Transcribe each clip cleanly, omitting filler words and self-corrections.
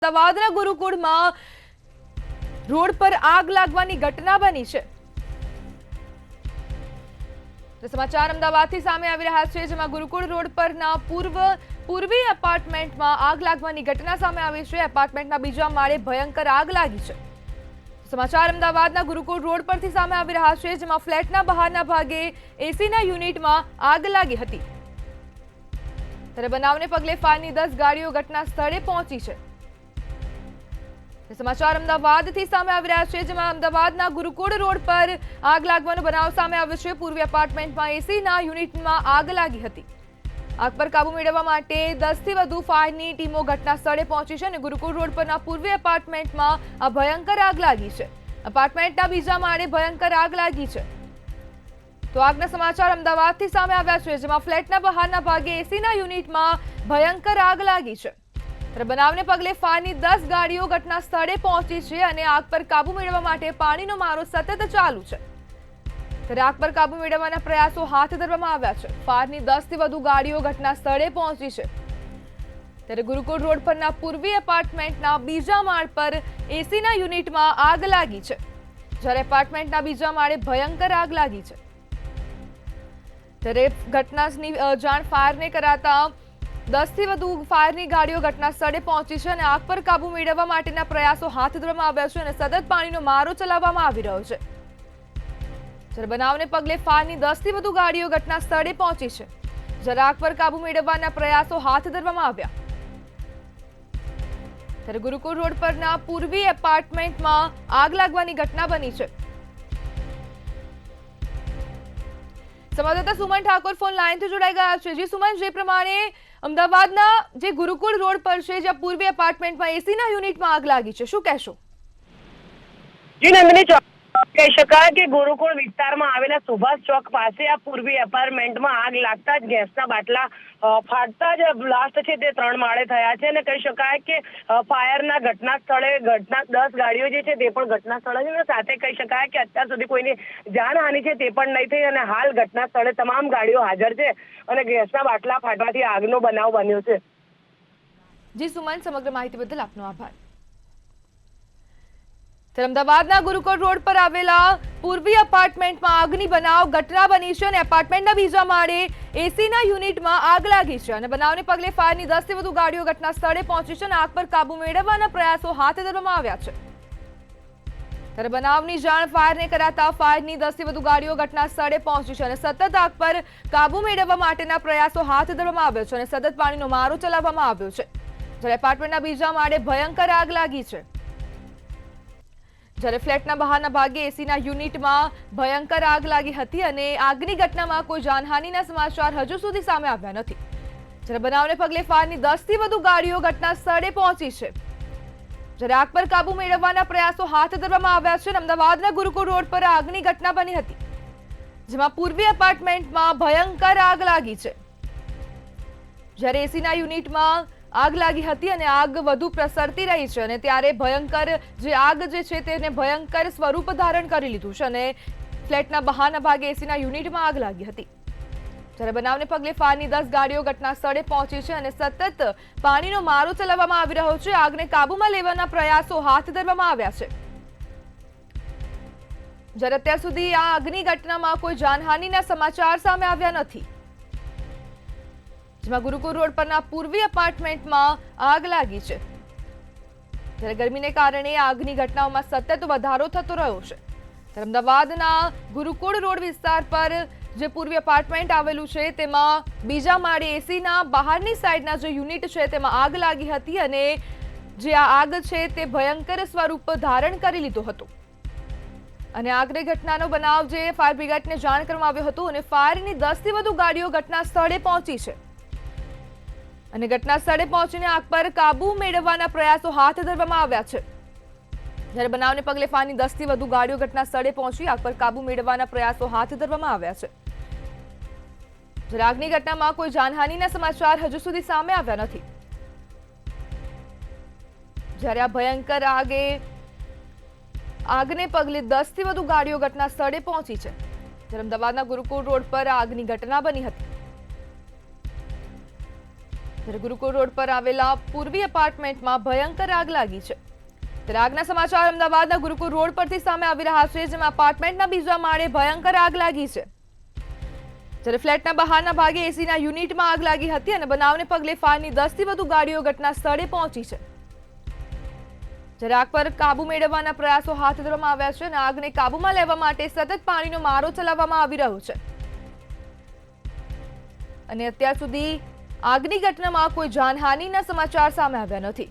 અમદાવાદના ગુરુકુળમાં રોડ પર આગ લાગવાની ઘટના બની છે। સમાચાર અમદાવાદથી સામે આવી રહ્યા છે, જેમાં ગુરુકુળ રોડ પરના પૂર્વી એપાર્ટમેન્ટમાં આગ લાગવાની ઘટના સામે આવી છે। એપાર્ટમેન્ટના બીજા માળે ભયંકર આગ લાગી છે। સમાચાર અમદાવાદના ગુરુકુળ રોડ પરથી સામે આવી રહ્યા છે, જેમાં ફ્લેટના બહારના ભાગે એસીના યુનિટમાં આગ લાગી હતી। ત્યારે બનાવને પગલે ફાયરની 10 ગાડીઓ ઘટના સ્થળે પહોંચી છે। સમાચાર અમદાવાદથી સામે આવી રહ્યા છે, જેમાં અમદાવાદના ગુરુકુળ રોડ પર આગ લાગવાનો બનાવ સામે આવ્યો છે। પૂર્વી એપાર્ટમેન્ટમાં એસીના યુનિટમાં આગ લાગી હતી। આગ પર કાબુ મેળવવા માટે 10 થી વધુ ફાયરની ટીમો ઘટના સ્થળે પહોંચી છે અને ગુરુકુળ રોડ પરના પૂર્વી એપાર્ટમેન્ટમાં આ ભયંકર આગ લાગી છે। એપાર્ટમેન્ટના બીજા માળે ભયંકર આગ લાગી છે। તો આગના સમાચાર અમદાવાદથી સામે આવ્યા છે, જેમાં ફ્લેટના બહારના ભાગે એસીના યુનિટમાં ભયંકર આગ લાગી છે। બનાવને પગલે ફાયરની 10 ગાડીઓ ઘટના સ્થળે પહોંચી છે અને આગ પર કાબુ મેળવવા માટે પાણીનો મારો સતત ચાલુ છે। ત્યારે આગ પર કાબુ મેળવવાના પ્રયાસો હાથ ધરવામાં આવ્યા છે। ફાયરની 10 થી વધુ ગાડીઓ ઘટના સ્થળે પહોંચી છે। ત્યારે ગુરુકુળ રોડ પરના પૂર્વી એપાર્ટમેન્ટના બીજા માળ પર એસીના યુનિટમાં આગ લાગી છે, જ્યારે એપાર્ટમેન્ટના બીજા માળે ભયંકર આગ લાગી છે। ત્યારે ઘટનાની જાણ ફાયરને કરાતા 10 થી વધુ ફાયરની ગાડીઓ ઘટના સ્થળે પહોંચી છે અને આગ પર કાબુ મેળવવા માટેના પ્રયાસો હાથ ધરવામાં આવ્યા છે અને સતત પાણીનો મારો ચલાવવામાં આવી રહ્યો છે। જ્યારે બનાવને પગલે ફાયરની 10 થી વધુ ગાડીઓ ઘટના સ્થળે પહોંચી છે, જ્યારે આગ પર કાબુ મેળવવાના પ્રયાસો હાથ ધરવામાં આવ્યા। ત્યારે ગુરુકુળ રોડ પરના પૂર્વી એપાર્ટમેન્ટમાં આગ લાગવાની ઘટના બની છે। સંવાદદાતા સુમન ઠાકોર ફોન લાઈનથી જોડાઈ ગયા છે। જી સુમન, જે પ્રમાણે અમદાવાદના જે ગુરુકુળ રોડ પર છે, જ્યાં પૂર્વી એપાર્ટમેન્ટમાં એસીના યુનિટમાં આગ લાગી છે, શું કહેશો? જી નંદની, કહી શકાય કે ગુરુકુળ વિસ્તારમાં આવેલા સુભાષ ચોક પાસે આ પૂર્વી એપાર્ટમેન્ટમાં આગ લાગતા જ ગેસના બાટલા ફાટતા જ બ્લાસ્ટ છે તે 3 માળે થયા છે અને કહી શકાય કે ફાયરના ઘટના સ્થળે 10 ગાડીઓ જે છે તે પણ ઘટના સ્થળે છે। સાથે કહી શકાય કે અત્યાર સુધી કોઈની જાનહાનિ છે તે પણ નહીં થઈ અને હાલ ઘટના સ્થળે તમામ ગાડીઓ હાજર છે અને ગેસના બાટલા ફાટવાથી આગનો બનાવ બન્યો છે। જી સુમન, સમગ્ર માહિતી બદલ આપનો આભાર। અમદાવાદના ગુરુકુળ રોડ પર આવેલા પૂર્વી એપાર્ટમેન્ટમાં આગની બનાવ ઘટના બની છે અને એપાર્ટમેન્ટના બીજા માળે એસીના યુનિટમાં આગ લાગી છે અને બનાવને પગલે ફાયરની 10 થી વધુ ગાડીઓ ઘટના સ્થળે પહોંચી છે અને આગ પર કાબુ મેળવવાના પ્રયાસો હાથ ધરવામાં આવ્યા છે। ત્યારે બનાવની જાણ ફાયરને કરાતા ફાયરની 10 થી વધુ ગાડીઓ ઘટના સ્થળે પહોંચી છે અને સતત આગ પર કાબુ મેળવવા માટેના પ્રયાસો હાથ ધરવામાં આવ્યો છે અને સતત પાણીનો મારો ચલાવવામાં આવ્યો છે। જ્યારે એપાર્ટમેન્ટના બીજા માળે ભયંકર આગ લાગી છે, જ્યારે ફ્લેટના બહારના ભાગે એસીના યુનિટમાં ભયંકર આગ લાગી હતી અને આગની ઘટનામાં કોઈ જાનહાનિના સમાચાર હજુ સુધી સામે આવ્યા નથી। જ્યારે બનાવને પગલે ફાયરની 10 થી વધુ ગાડીઓ ઘટના સ્થળે પહોંચી છે, જ્યારે આગ પર કાબુ મેળવવાના પ્રયાસો હાથ ધરવામાં આવ્યા છે। અમદાવાદના ગુરુકુળ રોડ પર આગની ઘટના બની હતી, જેમાં પૂર્વી એપાર્ટમેન્ટમાં ભયંકર આગ લાગી છે, જ્યારે એસીના યુનિટમાં આગ લાગી હતી અને આગ વધુ પ્રસરતી રહી છે અને ત્યારે ભયંકર જે આગ જે છે તેને ભયંકર સ્વરૂપ ધારણ કરી લીધું છે અને ફ્લેટના બહારના ભાગે એસીના યુનિટમાં આગ લાગી હતી। જ્યારે બનાવને પગલે ફાયરની 10 ગાડીઓ ઘટના સ્થળે પહોંચી છે અને સતત પાણીનો મારો ચલાવવામાં આવી રહ્યો છે। આગને કાબૂમાં લેવાના પ્રયાસો હાથ ધરવામાં આવ્યા છે। જ્યારે અત્યાર સુધી આ આગની ઘટનામાં કોઈ જાનહાનિના સમાચાર સામે આવ્યા નથી, જેમાં ગુરુકુળ રોડ પરના પૂર્વી એપાર્ટમેન્ટમાં આગ લાગી છે। ત્યારે ગરમીને કારણે આગની ઘટનાઓમાં સતત વધારો થતો રહ્યો છે। ત્યારે અમદાવાદના ગુરુકુળ રોડ વિસ્તાર પર જે પૂર્વી એપાર્ટમેન્ટ આવેલું છે, તેમાં બીજા માળે એસીના બહારની સાઈડના જે યુનિટ છે તેમાં આગ લાગી હતી અને જે આ આગ છે તે ભયંકર સ્વરૂપ ધારણ કરી લીધો હતો અને આગની ઘટનાનો બનાવ જે ફાયર બ્રિગેડને જાણ કરવામાં આવ્યો હતો અને ફાયરની 10 થી વધુ ગાડીઓ ઘટના સ્થળે પહોંચી છે અને ઘટના સ્થળે પહોંચીને આગ પર કાબુ મેળવવાના પ્રયાસો હાથ ધરવામાં આવ્યા છે। જ્યારે બનાવને પગલે ફાયરની 10 થી વધુ ગાડીઓ ઘટના સ્થળે પહોંચી આગ પર કાબુ મેળવવાના પ્રયાસો હાથ ધરવામાં આવ્યા છે। જ્યારે આગની ઘટનામાં કોઈ જાનહાનિના સમાચાર હજુ સુધી સામે આવ્યા નથી, જ્યારે આ ભયંકર આગને પગલે 10 થી વધુ ગાડીઓ ઘટના સ્થળે પહોંચી છે। જ્યારે અમદાવાદના ગુરુકુળ રોડ પર આગની ઘટના બની હતી। ત્યારે ગુરુકુળ રોડ પર આવેલા પૂર્વી એપાર્ટમેન્ટમાં ભયંકર આગ લાગી છે। ત્યારે આગના સમાચાર અમદાવાદના ગુરુકુળ રોડ પરથી સામે આવી રહ્યા છે, જેમાં એપાર્ટમેન્ટના બીજા માળે ભયંકર આગ લાગી છે। જ્યારે ફ્લેટના બહારના ભાગે એસીના યુનિટમાં આગ લાગી હતી અને બનાવને પગલે ફાયરની 10 થી વધુ ગાડીઓ ઘટના સ્થળે પહોંચી છે। જ્યારે આગ પર કાબુ મેળવવાના પ્રયાસો હાથ ધરવામાં આવ્યા છે અને આગને કાબુમાં લેવા માટે સતત પાણીનો મારો ચલાવવામાં આવી રહ્યો છે અને અત્યાર સુધી આગની ઘટનામાં કોઈ જાનહાનિના સમાચાર સામે આવ્યા નથી।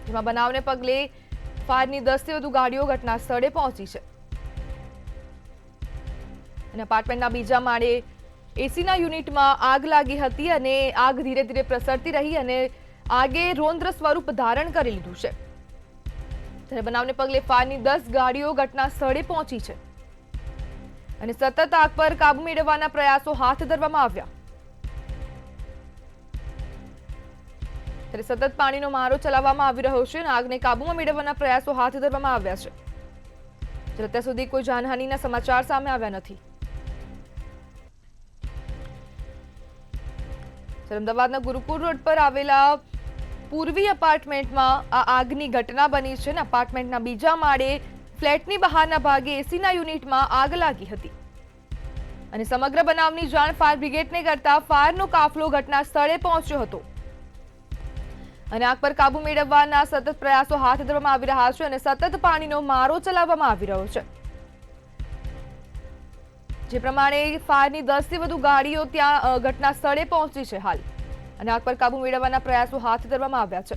જેમાં બનાવને પગલે ફાયરની 10 થી વધુ ગાડીઓ ઘટના સ્થળે પહોંચી છે અને એપાર્ટમેન્ટના બીજા માળે એસીના યુનિટમાં આગ લાગી હતી અને આગ ધીરે ધીરે પ્રસરતી રહી અને આગે રૌદ્ર સ્વરૂપ ધારણ કરી લીધું છે। ત્યારે બનાવને પગલે ફાયરની 10 ગાડીઓ ઘટના સ્થળે પહોંચી છે અને સતત આગ પર કાબુ મેળવવાના પ્રયાસો હાથ ધરવામાં આવ્યા। ત્યારે સતત પાણીનો મારો ચલાવવામાં આવી રહ્યો છે અને આગને કાબુમાં મેળવવાના પ્રયાસો હાથ ધરવામાં આવ્યા છે। જ્યારે અત્યાર સુધી કોઈ જાનહાનિના સમાચાર સામે આવ્યા નથી। અમદાવાદના ગુરુકુળ રોડ પર આવેલા પૂર્વી એપાર્ટમેન્ટમાં આ આગની ઘટના બની છે અને એપાર્ટમેન્ટના બીજા માળે ફ્લેટની બહારના ભાગે એસીના યુનિટમાં આગ લાગી હતી અને સમગ્ર બનાવની જાણ ફાયર બ્રિગેડને કરતા ફાયરનો કાફલો ઘટના સ્થળે પહોંચ્યો હતો અને આગ પર કાબુ મેળવવાના સતત પ્રયાસો હાથ ધરવામાં આવી રહ્યા છે અને સતત પાણીનો મારો ચલાવવામાં આવી રહ્યો છે। જે પ્રમાણે ફાયરની 10 થી વધુ ગાડીઓ ત્યાં ઘટના સ્થળે પહોંચી છે હાલ અને આગ પર કાબુ મેળવવાના પ્રયાસો હાથ ધરવામાં આવ્યા છે।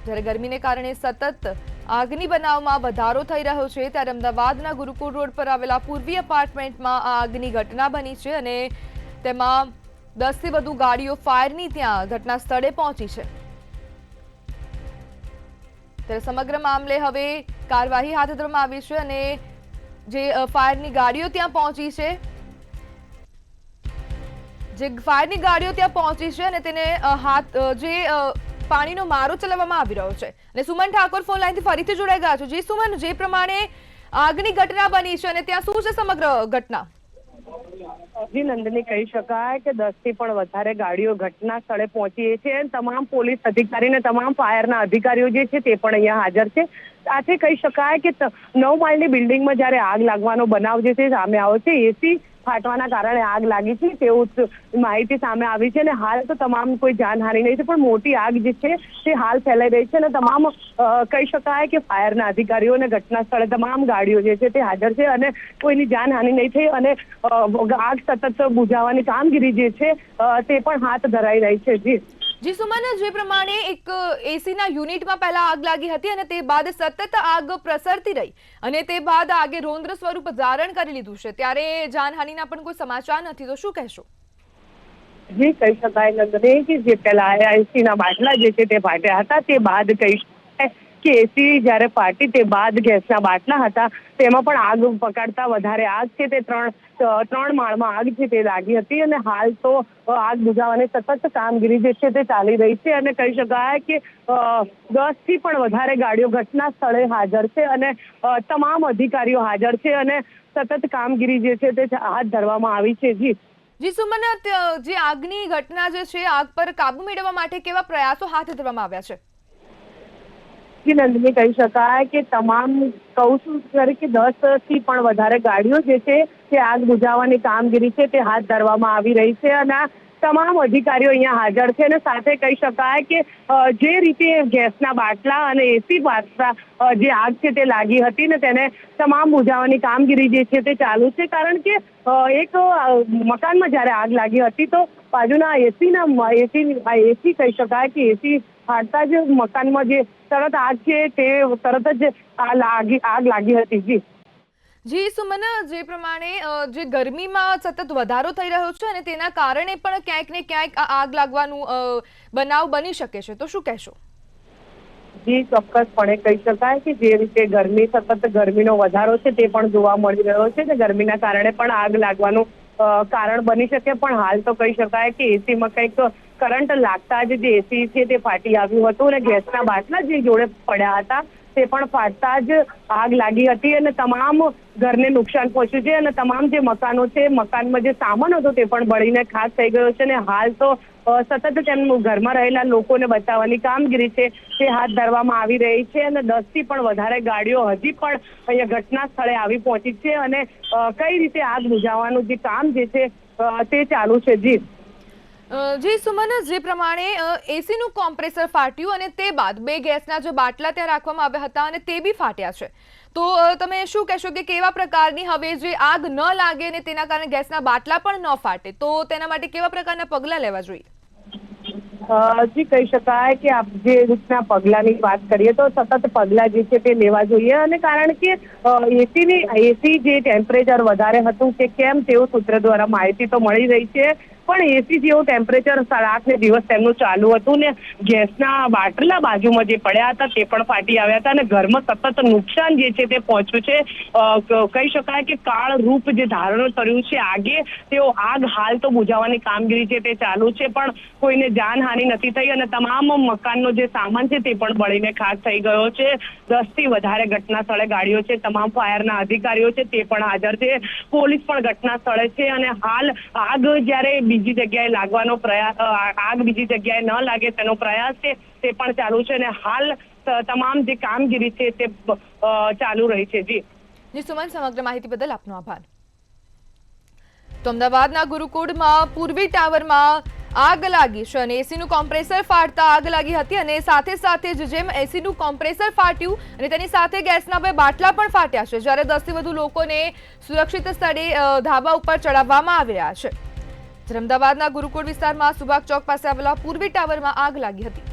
જ્યારે ગરમીને કારણે સતત આગની બનાવમાં વધારો થઈ રહ્યો છે ત્યારે અમદાવાદના ગુરુકુળ રોડ પર આવેલા પૂર્વી એપાર્ટમેન્ટમાં આ આગની ઘટના બની છે અને તેમાં 10 થી વધુ ગાડીઓ ફાયરની ત્યાં ઘટના સ્થળે પહોંચી છે। ત્યારે સમગ્ર મામલે હવે કાર્યવાહી હાથ ધરવામાં આવી છે અને જે ફાયરની ગાડીઓ ત્યાં પહોંચી છે અને તેને પાણીનો મારો ચલાવવામાં આવી રહ્યો છે અને સુમન ઠાકોર ફોન લાઈનથી ફરીથી જોડાઈ ગયા છે। જી સુમન, જે પ્રમાણે આગની ઘટના બની છે અને ત્યાં શું છે સમગ્ર ઘટના? જી નંદની, કહી શકાય કે 10 થી પણ વધારે ગાડીઓ ઘટના સ્થળે પહોંચી છે। તમામ પોલીસ અધિકારી અને તમામ ફાયરના અધિકારીઓ જે છે તે પણ અહીંયા હાજર છે। સાથે કહી શકાય કે 9 માળની બિલ્ડિંગમાં જ્યારે આગ લાગવાનો બનાવ જે છે સામે આવ્યો છે, એસી ફાટવાના કારણે આગ લાગી છે તેવું માહિતી સામે આવી છે અને હાલ તો તમામ કોઈ જાનહાનિ નહીં છે, પણ મોટી આગ જે છે તે હાલ ફેલાઈ રહી છે અને તમામ કહી શકાય કે ફાયરના અધિકારીઓ અને ઘટના સ્થળે તમામ ગાડીઓ જે છે તે હાજર છે અને કોઈની જાનહાનિ નહીં થઈ અને આગ સતત બુઝાવવાની કામગીરી જે છે તે પણ હાથ ધરાઈ રહી છે। જી સુમન, જે પ્રમાણે એક એસીના યુનિટમાં પહેલા આગ લાગી હતી અને તે બાદ સતત આગ પ્રસરતી રહી અને તે બાદ આગે રૌદ્ર સ્વરૂપ ધારણ કરી લીધું છે, ત્યારે જાનહાનિના પણ કોઈ સમાચાર નથી, તો શું કહેશો? જી, કહી શકાય નંદની કે જે પહેલા એસીના બાટલા જે છે તે ફાટ્યા હતા, તે બાદ કહી શકાય કે એસી જ્યારે ફાટી તે બાદ ગેસના બાટલા હતા તેમાં પણ આગ પકડતા વધારે આગ છે તે ત્રણ માળમાં આગ છે તે લાગી હતી અને હાલ તો આગ બુઝાવવાની સતત કામગીરી જે છે તે ચાલી રહી છે અને કહી શકાય કે 10 થી પણ વધારે ગાડીઓ ઘટના સ્થળે હાજર છે અને તમામ અધિકારીઓ હાજર છે અને સતત કામગીરી જે છે તે હાથ ધરવામાં આવી છે। જી સુમન, જે આગની ઘટના જે છે, આગ પર કાબુ મેળવવા માટે કેવા પ્રયાસો હાથ ધરવામાં આવ્યા છે? નંદની, કહી શકાય કે તમામ કહું છું કે 10 થી પણ વધારે ગાડીઓ જે છે તે આગ બુઝાવવાની કામગીરી છે તે હાથ ધરવામાં આવી રહી છે અને તમામ અધિકારીઓ અહીંયા હાજર છે અને સાથે કહી શકાય કે જે રીતે ગેસના બાટલા અને એસી બાટલા જે આગ છે તે લાગી હતી ને તેને તમામ બુઝાવવાની કામગીરી જે છે તે ચાલુ છે, કારણ કે એક મકાનમાં જ્યારે આગ લાગી હતી તો બાજુના એસી કહી શકાય કે એસી ફાટતા જ મકાનમાં જે તરત આગ છે તે તરત જ આગ લાગી હતી। જી સુમન, જે પ્રમાણે જે ગરમીમાં સતત વધારો થઈ રહ્યો છે અને તેના કારણે પણ ક્યાંક ને ક્યાંક આગ લાગવાનું બનાવ બની શકે છે, તો શું કહેશો? જી, ચોક્કસપણે કહી શકાય કે જે રીતે સતત ગરમીનો વધારો છે તે પણ જોવા મળી રહ્યો છે અને ગરમીના કારણે પણ આગ લાગવાનું કારણ બની શકે, પણ હાલ તો કહી શકાય કે એસીમાં કંઈક કરંટ લાગતા જ જે એસી છે તે ફાટી આવ્યું હતું અને ગેસના બાટલા જે જોડે પડ્યા હતા તે પણ ફાટતા જ આગ લાગી હતી અને તમામ ઘરને નુકસાન પહોંચ્યું છે અને તમામ જે મકાનો છે, મકાનમાં જે સામાન હતો તે પણ બળીને ખાખ થઈ ગયો છે અને હાલ તો સતત તેમનું ઘરમાં રહેલા લોકોને બચાવવાની કામગીરી છે તે હાથ ધરવામાં આવી રહી છે અને 10 થી પણ વધારે ગાડીઓ હજી પણ અહીંયા ઘટના સ્થળે આવી પહોંચી છે અને કઈ રીતે આગ બુઝાવવાનું જે કામ જે છે તે ચાલુ છે. જી સુમન, જે પ્રમાણે એસીનું કોમ્પ્રેસર ફાટ્યું અને તે બાદ 2 ગેસના જે બાટલા ત્યાં રાખવામાં આવ્યા હતા અને તે બી ફાટ્યા છે, તો તમે શું કહેશો કે કેવા પ્રકારની હવે જે આગ ન લાગે અને તેના કારણે ગેસના બાટલા પણ ન ફાટે, તો તેના માટે કેવા પ્રકારના પગલાં લેવા જોઈએ? જી, કહી શકાય કે આપ જે રીતના પગલાંની વાત કરીએ તો સતત પગલાં જે છે તે લેવા જોઈએ અને કારણ કે એસી જે ટેમ્પરેચર વધારે હતું કે કેમ તેવું સૂત્ર દ્વારા માહિતી તો મળી રહી છે, પણ એસી જેવું ટેમ્પરેચર રાત ને દિવસ તેમનું ચાલુ હતું ને ગેસના બાટલા બાજુમાં જે પડ્યા હતા તે પણ ફાટી આવ્યા હતા અને ઘરમાં સતત નુકસાન જે છે તે પહોંચ્યું છે. કહી શકાય કે કાળ રૂપ જે ધારણ કર્યું છે આગે, તેઓ આગ હાલ તો બુઝાવવાની કામગીરી છે તે ચાલુ છે, પણ કોઈને જાનહાનિ નથી થઈ અને તમામ મકાનનો જે સામાન છે તે પણ બળીને ખાખ થઈ ગયો છે. 10 થી વધારે ઘટના સ્થળે ગાડીઓ છે, તમામ ફાયરના અધિકારીઓ છે તે પણ હાજર છે, પોલીસ પણ ઘટના સ્થળે છે અને હાલ આગ જ્યારે બીજી જગ્યાએ લાગવાનો પ્રયાસ, આગ બીજી જગ્યાએ ન લાગે તેનો પ્રયાસ છે તે પણ ચાલુ છે અને હાલ તમામ જે કામગીરી છે તે ચાલુ રહી છે. જી સુમન, સમગ્ર માહિતી બદલ આપનો આભાર. તો અમદાવાદના ગુરુકુળમાં પૂર્વી ટાવરમાં આગ લાગી છે અને એસીનું કોમ્પ્રેસર ફાટતા આગ લાગી હતી અને સાથે સાથે જ જેમ એસીનું કોમ્પ્રેસર ફાટ્યું અને તેની સાથે ગેસના 2 બાટલા પણ ફાટ્યા છે, જ્યારે 10 થી વધુ લોકોને સુરક્ષિત સ્થળે ધાબા ઉપર ચડાવવામાં આવી રહ્યા છે. અમદાવાદના ગુરુકુળ વિસ્તારમાં સુભાગ ચોક પાસે આવેલા પૂર્વી ટાવરમાં આગ લાગી હતી.